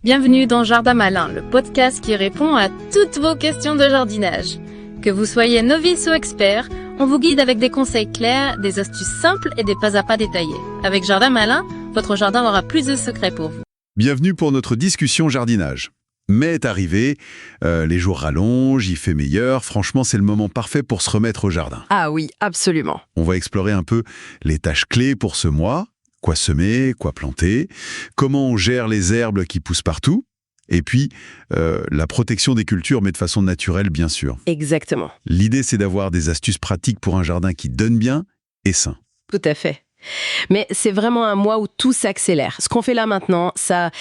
Bienvenue dans Jardin Malin, le podcast qui répond à toutes vos questions de jardinage. Que vous soyez novice ou expert, on vous guide avec des conseils clairs, des astuces simples et des pas à pas détaillés. Avec Jardin Malin, votre jardin aura plus de secrets pour vous. Bienvenue pour notre discussion jardinage. Mai est arrivé, les jours rallongent, il fait meilleur, franchement c'est le moment parfait pour se remettre au jardin. Ah oui, absolument. On va explorer un peu les tâches clés pour ce mois, quoi semer, quoi planter, comment on gère les herbes qui poussent partout, et puis la protection des cultures, mais de façon naturelle bien sûr. Exactement. L'idée c'est d'avoir des astuces pratiques pour un jardin qui donne bien et sain. Tout à fait. Mais c'est vraiment un mois où tout s'accélère. Ce qu'on fait là maintenant, ça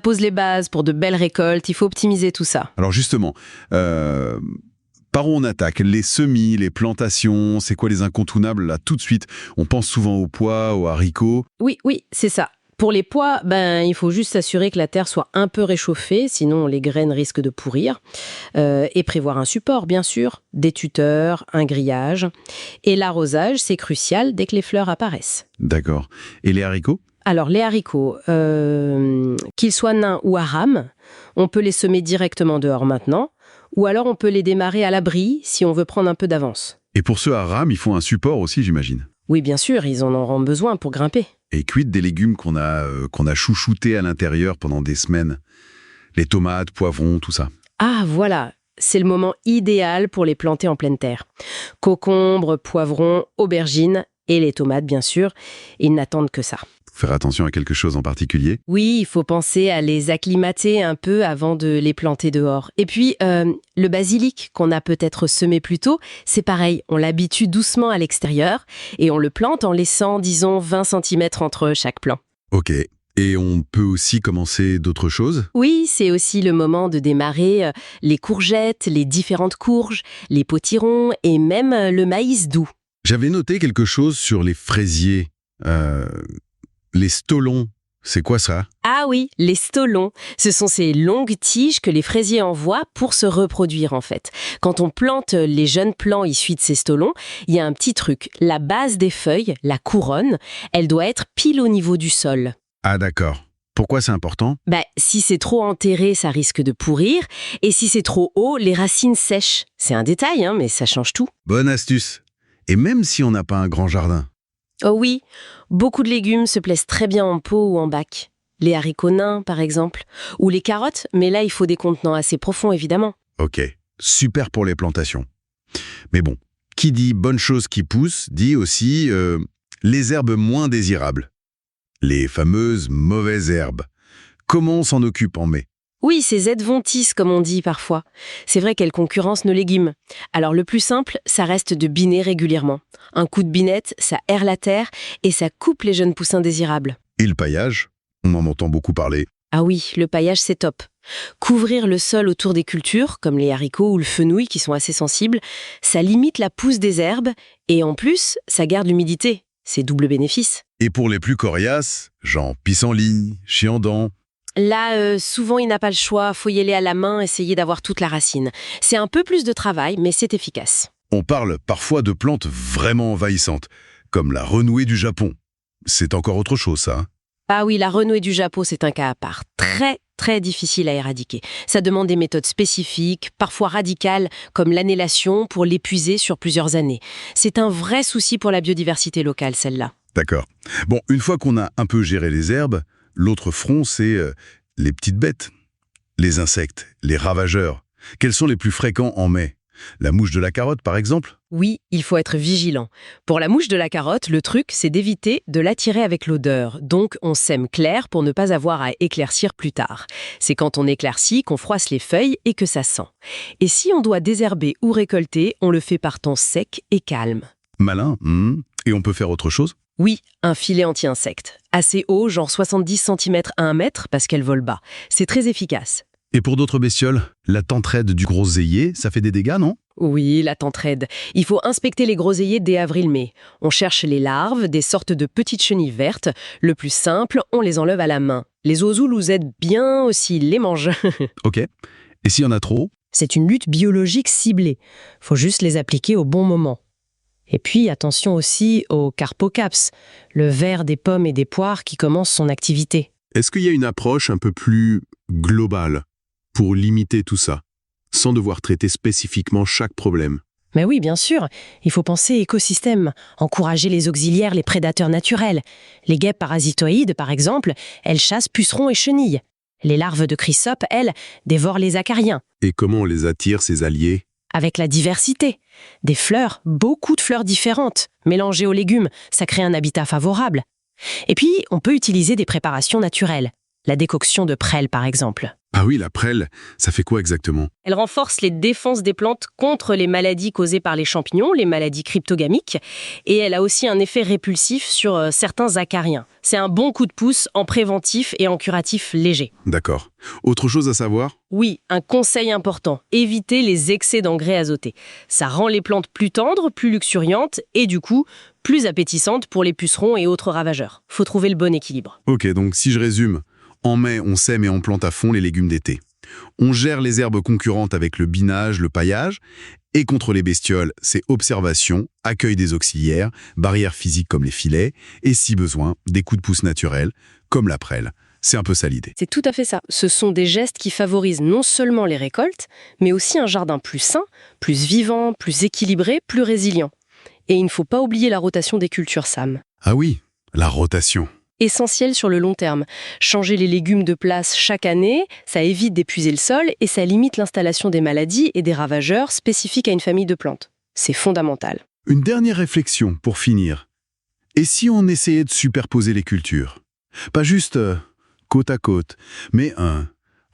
pose les bases pour de belles récoltes. Il faut optimiser tout ça. Alors justement, par où on attaque? Les semis, les plantations, c'est quoi les incontournables là tout de suite? On pense souvent aux pois, aux haricots. Oui, c'est ça. Pour les pois, il faut juste s'assurer que la terre soit un peu réchauffée, sinon les graines risquent de pourrir. Et prévoir un support, bien sûr, des tuteurs, un grillage. Et l'arrosage, c'est crucial dès que les fleurs apparaissent. D'accord. Et les haricots? Alors, les haricots, qu'ils soient nains ou à rames, on peut les semer directement dehors maintenant, ou alors on peut les démarrer à l'abri si on veut prendre un peu d'avance. Et pour ceux à rames, il faut un support aussi, j'imagine. Oui, bien sûr, ils en auront besoin pour grimper. Et quid des légumes qu'on a chouchoutés à l'intérieur pendant des semaines? Les tomates, poivrons, tout ça. Ah, voilà, c'est le moment idéal pour les planter en pleine terre. Concombres, poivrons, aubergines et les tomates, bien sûr, ils n'attendent que ça. Faut faire attention à quelque chose en particulier. Oui, il faut penser à les acclimater un peu avant de les planter dehors. Et puis, le basilic qu'on a peut-être semé plus tôt, c'est pareil, on l'habitue doucement à l'extérieur et on le plante en laissant, disons, 20 cm entre chaque plant. Ok. Et on peut aussi commencer d'autres choses? Oui, c'est aussi le moment de démarrer les courgettes, les différentes courges, les potirons et même le maïs doux. J'avais noté quelque chose sur les fraisiers. Les stolons, c'est quoi ça? Ah oui, les stolons, ce sont ces longues tiges que les fraisiers envoient pour se reproduire en fait. Quand on plante les jeunes plants issus de ces stolons, il y a un petit truc. La base des feuilles, la couronne, elle doit être pile au niveau du sol. Ah d'accord. Pourquoi c'est important? Si c'est trop enterré, ça risque de pourrir. Et si c'est trop haut, les racines sèchent. C'est un détail, mais ça change tout. Bonne astuce. Et même si on n'a pas un grand jardin? Oh oui, beaucoup de légumes se plaisent très bien en pot ou en bac. Les haricots nains, par exemple. Ou les carottes, mais là, il faut des contenants assez profonds, évidemment. Ok, super pour les plantations. Mais bon, qui dit bonne chose qui pousse, dit aussi les herbes moins désirables. Les fameuses mauvaises herbes. Comment on s'en occupe en mai? Oui, ces adventices, comme on dit parfois. C'est vrai qu'elles concurrencent nos légumes. Alors le plus simple, ça reste de biner régulièrement. Un coup de binette, ça aère la terre et ça coupe les jeunes poussins désirables. Et le paillage? On en entend beaucoup parler. Ah oui, le paillage, c'est top. Couvrir le sol autour des cultures, comme les haricots ou le fenouil qui sont assez sensibles, ça limite la pousse des herbes et en plus, ça garde l'humidité. C'est double bénéfice. Et pour les plus coriaces, genre pissenlit, chiandent. Là, souvent, il n'a pas le choix, faut y aller à la main, essayer d'avoir toute la racine. C'est un peu plus de travail, mais c'est efficace. On parle parfois de plantes vraiment envahissantes, comme la renouée du Japon. C'est encore autre chose, ça. Ah oui, la renouée du Japon, c'est un cas à part. Très, très difficile à éradiquer. Ça demande des méthodes spécifiques, parfois radicales, comme l'annélation, pour l'épuiser sur plusieurs années. C'est un vrai souci pour la biodiversité locale, celle-là. D'accord. Bon, une fois qu'on a un peu géré les herbes, l'autre front, c'est les petites bêtes. Les insectes, les ravageurs. Quels sont les plus fréquents en mai? La mouche de la carotte, par exemple? Oui, il faut être vigilant. Pour la mouche de la carotte, le truc, c'est d'éviter de l'attirer avec l'odeur. Donc, on sème clair pour ne pas avoir à éclaircir plus tard. C'est quand on éclaircit qu'on froisse les feuilles et que ça sent. Et si on doit désherber ou récolter, on le fait par temps sec et calme. Malin. Et on peut faire autre chose? Oui, un filet anti-insectes. Assez haut, genre 70 cm à 1 mètre, parce qu'elle vole bas. C'est très efficace. Et pour d'autres bestioles, la tentraide du groseillier, ça fait des dégâts, non? Oui, la tentraide. Il faut inspecter les groseilliers dès avril-mai. On cherche les larves, des sortes de petites chenilles vertes. Le plus simple, on les enlève à la main. Les oiseaux nous aident bien aussi, ils les mangent. Ok. Et s'il y en a trop? C'est une lutte biologique ciblée. Faut juste les appliquer au bon moment. Et puis, attention aussi au carpocaps, le ver des pommes et des poires qui commence son activité. Est-ce qu'il y a une approche un peu plus globale pour limiter tout ça, sans devoir traiter spécifiquement chaque problème. Mais oui, bien sûr, il faut penser écosystème, encourager les auxiliaires, les prédateurs naturels. Les guêpes parasitoïdes, par exemple, elles chassent pucerons et chenilles. Les larves de chrysopes, elles, dévorent les acariens. Et comment on les attire, ces alliés? Avec la diversité. Des fleurs, beaucoup de fleurs différentes. Mélangées aux légumes, ça crée un habitat favorable. Et puis, on peut utiliser des préparations naturelles. La décoction de prêle, par exemple. Ah oui, la prêle, ça fait quoi exactement? Elle renforce les défenses des plantes contre les maladies causées par les champignons, les maladies cryptogamiques, et elle a aussi un effet répulsif sur certains acariens. C'est un bon coup de pouce en préventif et en curatif léger. D'accord. Autre chose à savoir? Oui, un conseil important, éviter les excès d'engrais azotés. Ça rend les plantes plus tendres, plus luxuriantes et du coup, plus appétissantes pour les pucerons et autres ravageurs. Faut trouver le bon équilibre. Ok, donc si je résume, en mai, on sème et on plante à fond les légumes d'été. On gère les herbes concurrentes avec le binage, le paillage. Et contre les bestioles, c'est observation, accueil des auxiliaires, barrières physiques comme les filets, et si besoin, des coups de pouce naturels, comme la prêle. C'est un peu ça l'idée. C'est tout à fait ça. Ce sont des gestes qui favorisent non seulement les récoltes, mais aussi un jardin plus sain, plus vivant, plus équilibré, plus résilient. Et il ne faut pas oublier la rotation des cultures, Sam. Ah oui, la rotation. Essentiel sur le long terme. Changer les légumes de place chaque année, ça évite d'épuiser le sol et ça limite l'installation des maladies et des ravageurs spécifiques à une famille de plantes. C'est fondamental. Une dernière réflexion pour finir. Et si on essayait de superposer les cultures? Pas juste côte à côte, mais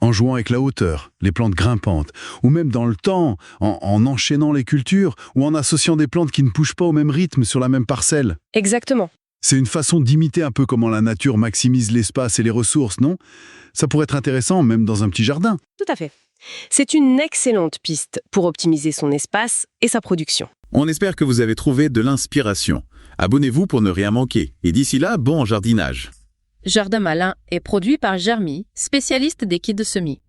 en jouant avec la hauteur, les plantes grimpantes, ou même dans le temps, en enchaînant les cultures, ou en associant des plantes qui ne poussent pas au même rythme sur la même parcelle. Exactement. C'est une façon d'imiter un peu comment la nature maximise l'espace et les ressources, non? Ça pourrait être intéressant, même dans un petit jardin. Tout à fait. C'est une excellente piste pour optimiser son espace et sa production. On espère que vous avez trouvé de l'inspiration. Abonnez-vous pour ne rien manquer. Et d'ici là, bon jardinage. Jardin Malin est produit par Germy, spécialiste des kits de semis.